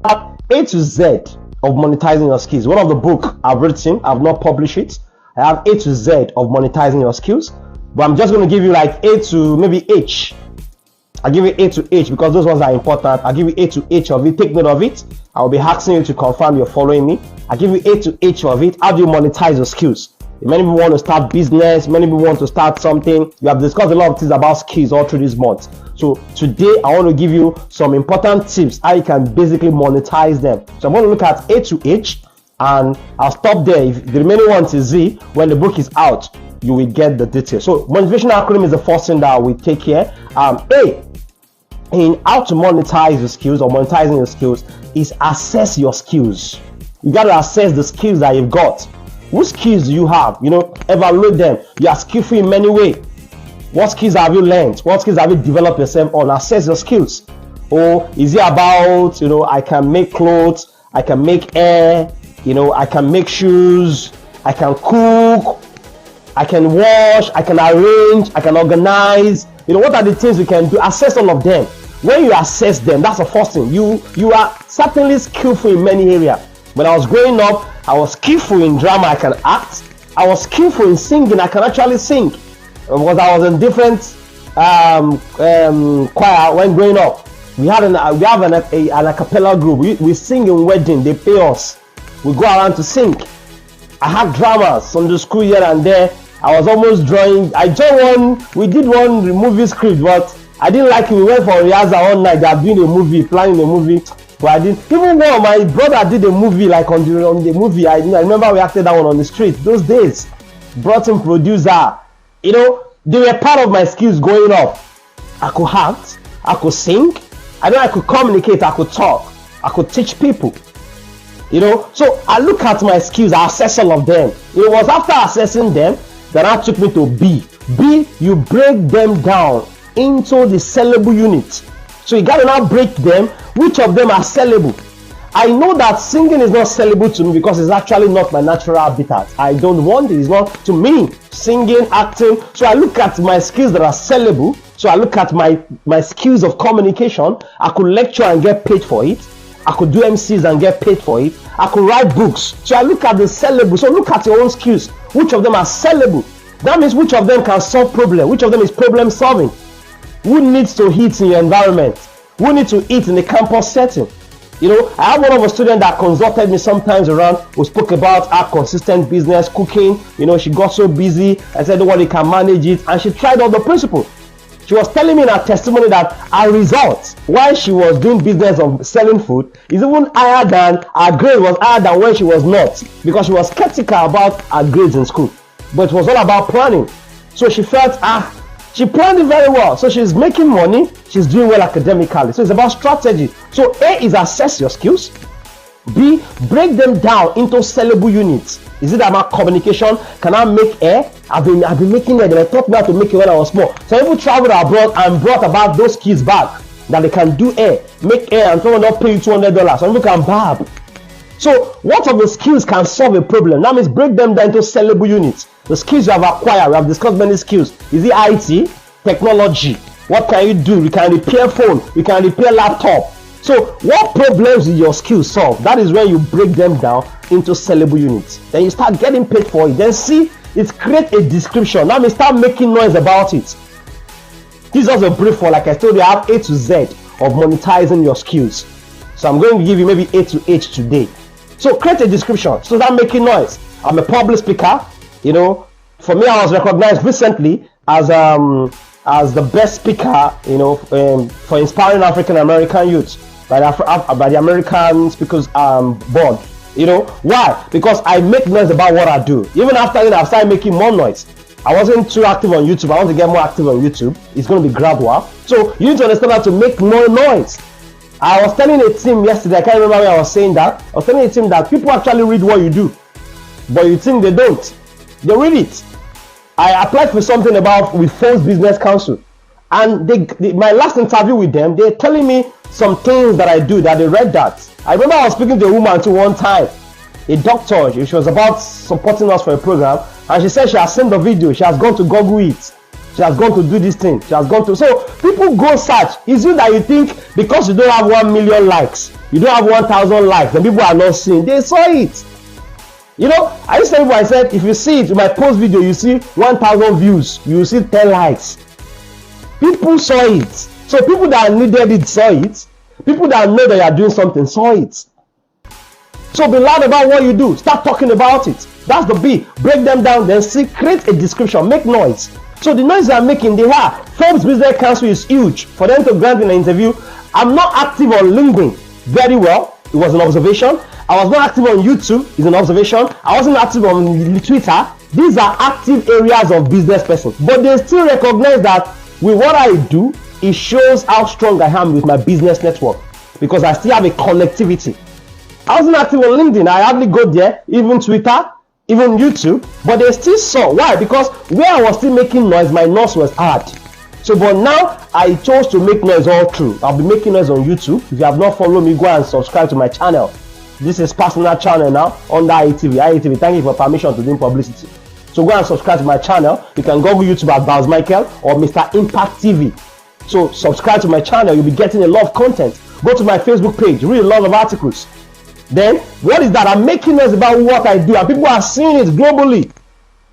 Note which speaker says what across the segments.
Speaker 1: A to Z of monetizing your skills. One of the book I've written, I've not published it. I have A to Z of monetizing your skills, but I'm just going to give you like A to maybe H. I'll give you A to H because those ones are important. I'll give you A to H of it. Take note of it. I'll be asking you to confirm you're following me. I'll give you A to H of it. How do you monetize your skills? Many people want to start business. Many people want to start something. We have discussed a lot of things about skills all through this month. So today I want to give you some important tips how you can basically monetize them. So I'm going to look at A to H and I'll stop there. If the remaining one is Z, when the book is out, you will get the details. So motivational acronym is the first thing that we take here. A in how to monetize your skills or monetizing your skills is assess your skills. You got to assess the skills that you've got. What skills do you have? Evaluate them. You are skillful in many ways. What skills have you learned? What skills have you developed yourself on? Assess your skills. Or is it about, I can make clothes, I can make hair, I can make shoes, I can cook, I can wash, I can arrange, I can organize. What are the things you can do? Assess all of them. When you assess them, that's the first thing. You are certainly skillful in many areas. When I was growing up, I was skillful in drama, I can act. I was skillful in singing, I can actually sing. Because I was in different choir when growing up. We have an a cappella group. We sing in wedding, they pay us. We go around to sing. I had dramas on the school here and there. I was almost drawing. We did one movie script, but I didn't like it. We went for rehearsal one night. They are doing a movie, planning a movie. But I didn't. Even when my brother did a movie, like on the movie, I remember we acted that one on the street. Those days, brought in producer. They were part of my skills growing up. I could act, I could sing, I could communicate, I could talk, I could teach people. So I look at my skills, I assess all of them. It was after assessing them that I took me to B. B, you break them down into the sellable units. So you got to now break them. Which of them are sellable? I know that singing is not sellable to me because it's actually not my natural habitat. I don't want it. It's not to me. Singing, acting. So I look at my skills that are sellable. So I look at my skills of communication. I could lecture and get paid for it. I could do MCs and get paid for it. I could write books. So I look at the sellable. So look at your own skills. Which of them are sellable? That means which of them can solve problem. Which of them is problem solving? Who needs to eat in your environment? Who needs to eat in the campus setting? I have one of a student that consulted me sometimes around who spoke about her consistent business, cooking. She got so busy. I said, nobody can manage it. And she tried all the principles. She was telling me in her testimony that her results while she was doing business of selling food is even higher than her grade was higher than when she was not, because she was skeptical about her grades in school. But it was all about planning. So she felt, she planned it very well. So she's making money. She's doing well academically. So it's about strategy. So A is assess your skills. B, break them down into sellable units. Is it about communication? Can I make hair? I've been making hair. They taught me how to make it when I was small. So people traveled abroad and brought about those skills back, that they can do hair, make hair, and someone not pay you $200. Some people can barb. So what of the skills can solve a problem? That means break them down into sellable units. The skills you have acquired, we have discussed many skills. Is it IT, technology? What can you do? You can repair phone, you can repair laptop. So what problems do your skills solve? That is when you break them down into sellable units. Then you start getting paid for it. Then C, it create a description. That means start making noise about it. This is also a brief for, like I told you, I have A to Z of monetizing your skills. So I'm going to give you maybe A to H today. So create a description. So start making noise. I'm a public speaker. For me, I was recognized recently as the best speaker, for inspiring African American youth by the American Speakers Board. Why? Because I make noise about what I do. Even after I've started making more noise. I wasn't too active on YouTube. I want to get more active on YouTube. It's going to be gradual. So you need to understand how to make more noise. I was telling a team yesterday, I can't remember where I was saying that. I was telling a team that people actually read what you do, but you think they don't. They read it. I applied for something with Phones Business Council, and my last interview with them, they're telling me some things that I do that they read that. I remember I was speaking to a woman one time, a doctor. She was about supporting us for a program, and she said she has seen the video. She has gone to Google it. She has gone to do this thing. She has gone to. So people go search. Is it that you think because you don't have 1 million likes, you don't have 1,000 likes, then people are not seeing? They saw it. You know, I used to tell people, I said, if you see it in my post video, you see 1,000 views, you see 10 likes. People saw it. So people that needed it saw it. People that know that you are doing something saw it. So be loud about what you do. Start talking about it. That's the B. Break them down, then see, create a description, make noise. So the noise they are making, they are. Forbes Business Council is huge. For them to grant an interview, I'm not active on LinkedIn very well. It was an observation. I was not active on YouTube. It's an observation. I wasn't active on Twitter. These are active areas of business person. But they still recognize that with what I do, it shows how strong I am with my business network because I still have a connectivity. I wasn't active on LinkedIn. I hardly go there, even Twitter, even YouTube, but they still saw. Why? Because where I was still making noise, my noise was hard. So, but now I chose to make noise all through. I'll be making noise on YouTube. If you have not followed me, go and subscribe to my channel. This is personal channel now under IETV. IETV, thank you for permission to do publicity. So go and subscribe to my channel. You can go to YouTube at Bows Michael or Mr. Impact TV. So subscribe to my channel. You'll be getting a lot of content. Go to my Facebook page. Read a lot of articles. Then what is that? I'm making noise about what I do, and people are seeing it globally.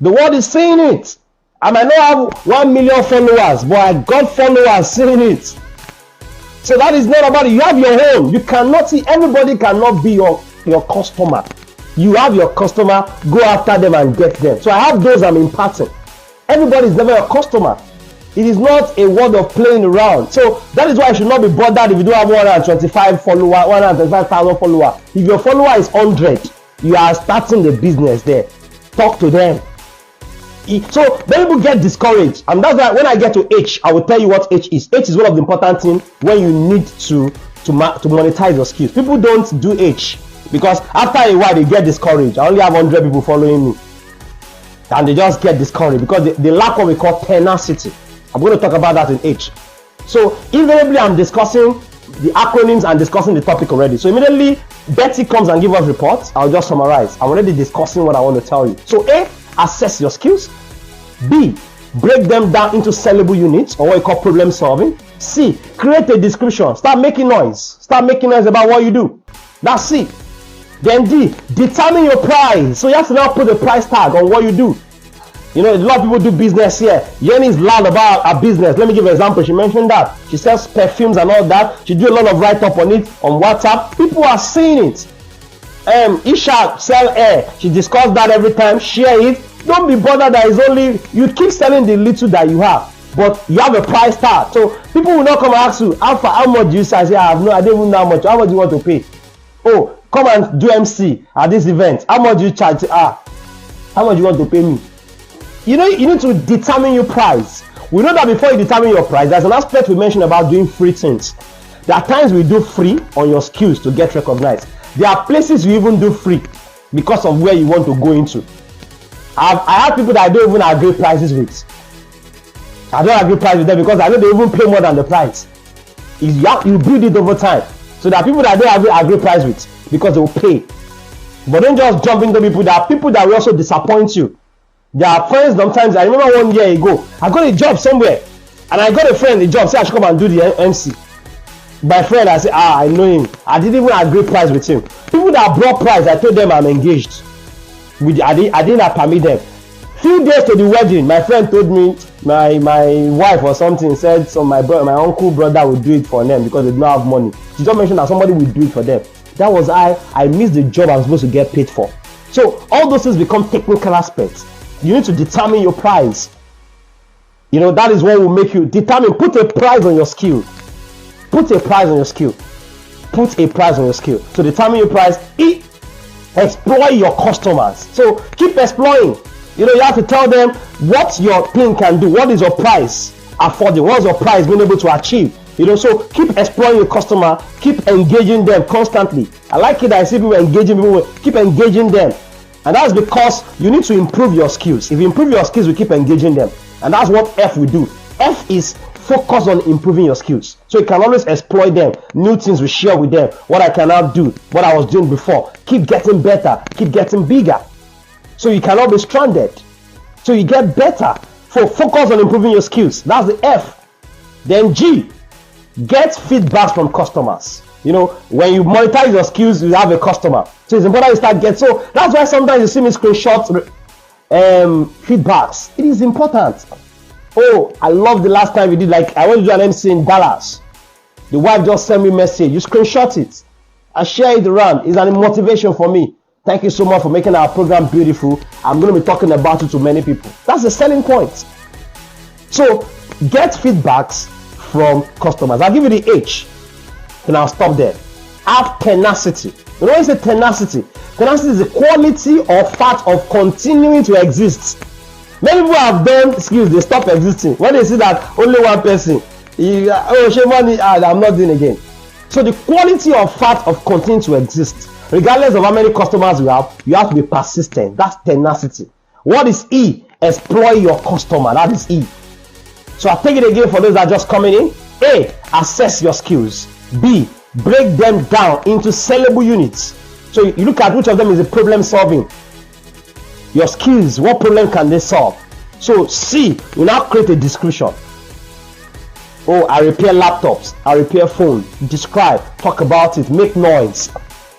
Speaker 1: The world is seeing it. I might not have 1 million followers, but I got followers seeing it. So that is not about it. You have your own. You cannot see. Everybody cannot be your customer. You have your customer. Go after them and get them. So I have those I'm imparting. Everybody is never a customer. It is not a word of playing around. So that is why I should not be bothered if you don't have 125 followers, 125,000 followers. If your follower is 100, you are starting the business there. Talk to them. So then people get discouraged, and that's why when I get to H, I will tell you what H is. H is one of the important things when you need to monetize your skills. People don't do H because after a while they get discouraged. I only have 100 people following me, and they just get discouraged because they lack what we call tenacity. I'm going to talk about that in H. So invariably I'm discussing the acronyms and discussing the topic already. So immediately Betty comes and gives us reports. I'll just summarize. I'm already discussing what I want to tell you. So A, assess your skills. B, break them down into sellable units or what you call problem solving. C, create a description. Start making noise. Start making noise about what you do. That's C. Then D, determine your price. So you have to now put a price tag on what you do. You know, a lot of people do business here. Yenny is loud about her business. Let me give an example. She mentioned that she sells perfumes and all that. She do a lot of write-up on it on WhatsApp. People are seeing it. Isha sell air. She discussed that every time. Share it. Don't be bothered that it's only you keep selling the little that you have, but you have a price tag. So people will not come and ask you, how much do you say? I say, I don't even know how much. How much do you want to pay? Oh, come and do MC at this event. How much do you charge? How much do you want to pay me? You know, you need to determine your price. We know that before you determine your price, there's an aspect we mentioned about doing free things. There are times we do free on your skills to get recognized. There are places you even do free because of where you want to go into. I have people that I don't even agree prices with. I don't agree price with them because I know they even pay more than the price. You build it over time. So there are people that I don't agree price with because they will pay. But don't just jump into people. There are people that will also disappoint you. There are friends sometimes. I remember 1 year ago, I got a job somewhere, and I got a friend a job. Say I should come and do the MC. My friend, I said, I know him. I didn't even agree price with him. People that brought price, I told them I'm engaged. I didn't permit them. Few days to the wedding, my friend told me my wife or something said my uncle brother would do it for them because they don't have money. She just mentioned that somebody will do it for them. That was I missed the job I'm supposed to get paid for. So all those things become technical aspects. You need to determine your price. You know, that is what will make you determine. Put a price on your skill. Put a price on your skill. Put a price on your skill. So determine your price. E, exploit your customers. So keep exploring. You know, you have to tell them what your thing can do. What is your price affording? What is your price being able to achieve? You know, so keep exploring your customer. Keep engaging them constantly. I like it that I see people engaging people. Keep engaging them. And that's because you need to improve your skills. If you improve your skills, we keep engaging them. And that's what F will do. F is focus on improving your skills. So you can always exploit them. New things we share with them. What I can now do. What I was doing before. Keep getting better. Keep getting bigger. So you cannot be stranded. So you get better. Focus on improving your skills. That's the F. Then G, get feedback from customers. You know, when you monetize your skills, you have a customer. So it's important you start getting. So that's why sometimes you see me screenshot feedbacks. It is important. Oh, I love the last time we did, like, I went to do an MC in Dallas. The wife just sent me a message. You screenshot it. I share it around. It's an motivation for me. Thank you so much for making our program beautiful. I'm going to be talking about it to many people. That's the selling point. So get feedbacks from customers. I'll give you the H, and I'll stop there. Have tenacity. You know what is a tenacity? Tenacity is the quality or fact of continuing to exist. Many people have done skills, they stop existing. When they see that only one person, I'm not doing again. So the quality or fact of continuing to exist, regardless of how many customers you have to be persistent. That's tenacity. What is E? Exploit your customer. That is E. So I'll take it again for those that are just coming in. A, assess your skills. B, break them down into sellable units. So you look at which of them is the problem solving. Your skills, what problem can they solve? So C, you now create a description. Oh, I repair laptops, I repair phone. Describe, talk about it, make noise.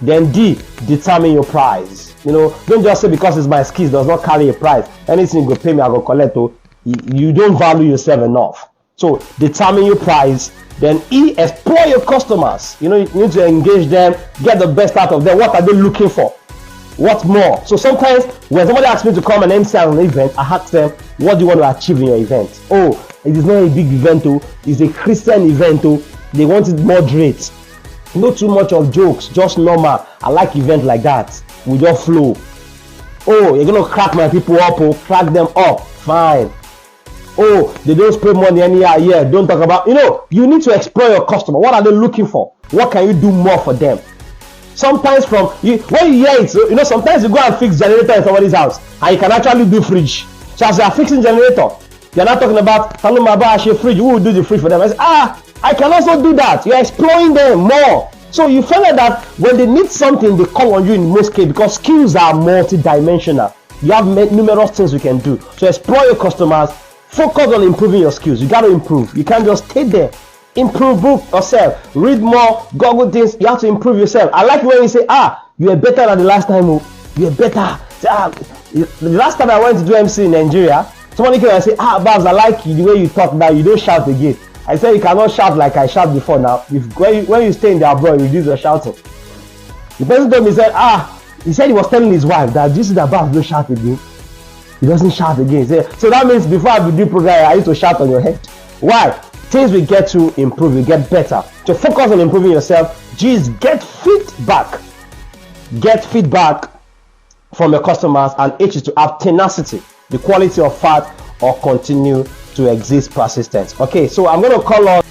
Speaker 1: Then D, determine your price. You know, don't just say because it's my skills does not carry a price. Anything you go pay me, I go collect. Oh, you don't value yourself enough. So determine your price. Then E, explore your customers. You know, you need to engage them, get the best out of them. What are they looking for? What more? So sometimes when somebody asks me to come and MC an event, I ask them, what do you want to achieve in your event? Oh, it is not a big event, oh, it's a Christian event, oh, they want it moderate. Not too much of jokes, just normal. I like event like that. We just flow. Oh, you're gonna crack my people up, oh, crack them up. Fine. Oh, they don't spray money anyhow. Yeah, don't talk about, you know, you need to explore your customer. What are they looking for? What can you do more for them? Sometimes when you hear it, you know, sometimes you go and fix generator in somebody's house and you can actually do fridge. So as you are fixing generator, you're not talking about fridge, who will do the fridge for them? I say, I can also do that. You're exploring them more. So you find out that when they need something, they call on you in most cases because skills are multi-dimensional. You have numerous things you can do. So explore your customers, focus on improving your skills. You got to improve. You can't just stay there. Improve yourself, read more, Google things. You have to improve yourself. I like when you say, you are better than the last time. You are better. The last time I went to do MC in Nigeria, somebody came and say, Babs, I like the way you talk now. You don't shout again. I said, you cannot shout like I shout before now. When you stay in the abroad, you reduce your shouting. The person told me, he said he was telling his wife that this is the Babs, don't shout again. He doesn't shout again. He said, so that means before I do program, I used to shout on your head. Why? Things we get to improve, we get better. So focus on improving yourself. G is get feedback. Get feedback from your customers. And H is to have tenacity, the quality of fact or continue to exist persistence. Okay, so I'm going to call on